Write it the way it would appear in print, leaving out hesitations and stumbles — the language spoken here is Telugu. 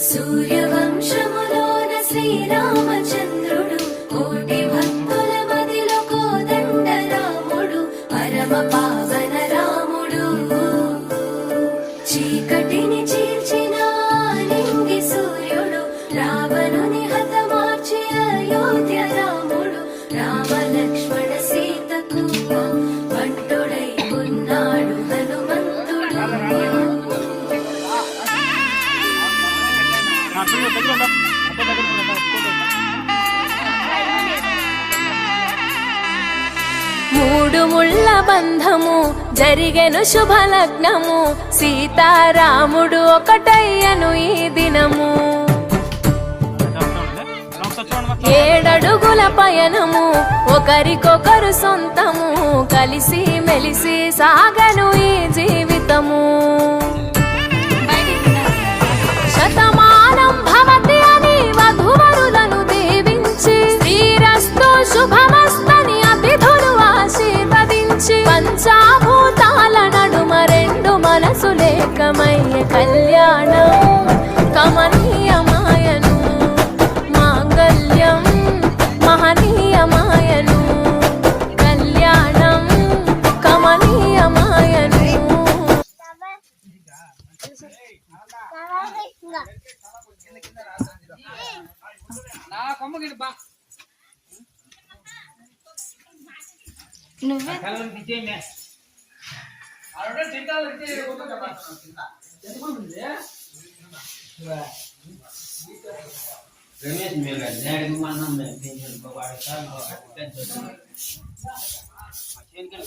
సూర్యవంశములోన శ్రీరామచంద్రుడు కోటి భక్తుల మదిలో కోదండ రాముడు పరమ పావన రాముడు చీకటిని చీల్చిన నింగి సూర్యుడు రావణుని హతమార్చి అయోధ్య రాముడు రామ లక్ష్మణ సీతకు బంటుడై ఉన్నాడు హనుమంతుడు. మూడు ముళ్ళ బంధము జరిగెను శుభలగ్నము సీతారాముడు ఒకటయ్యను ఈ దినము. 7 అడుగుల పయనము ఒకరికొకరు సొంతము కలిసి మెలిసి సాగను ఈ జీవితము. శతమానం భవతి అని వధువరులను దీవించి శ్రీరస్తు శుభమస్తని అతిథులు ఆశీర్వదించి పంచాభూతాల నడుమ 2 మనసులేకమయ్య కళ్యాణం కమనీయమాయను మాంగళ్యం మహనీయమాయను కళ్యాణం కమనీయమాయను. रमेश मेरा नैड मानम में पेंशन पवाड़ का मशीन के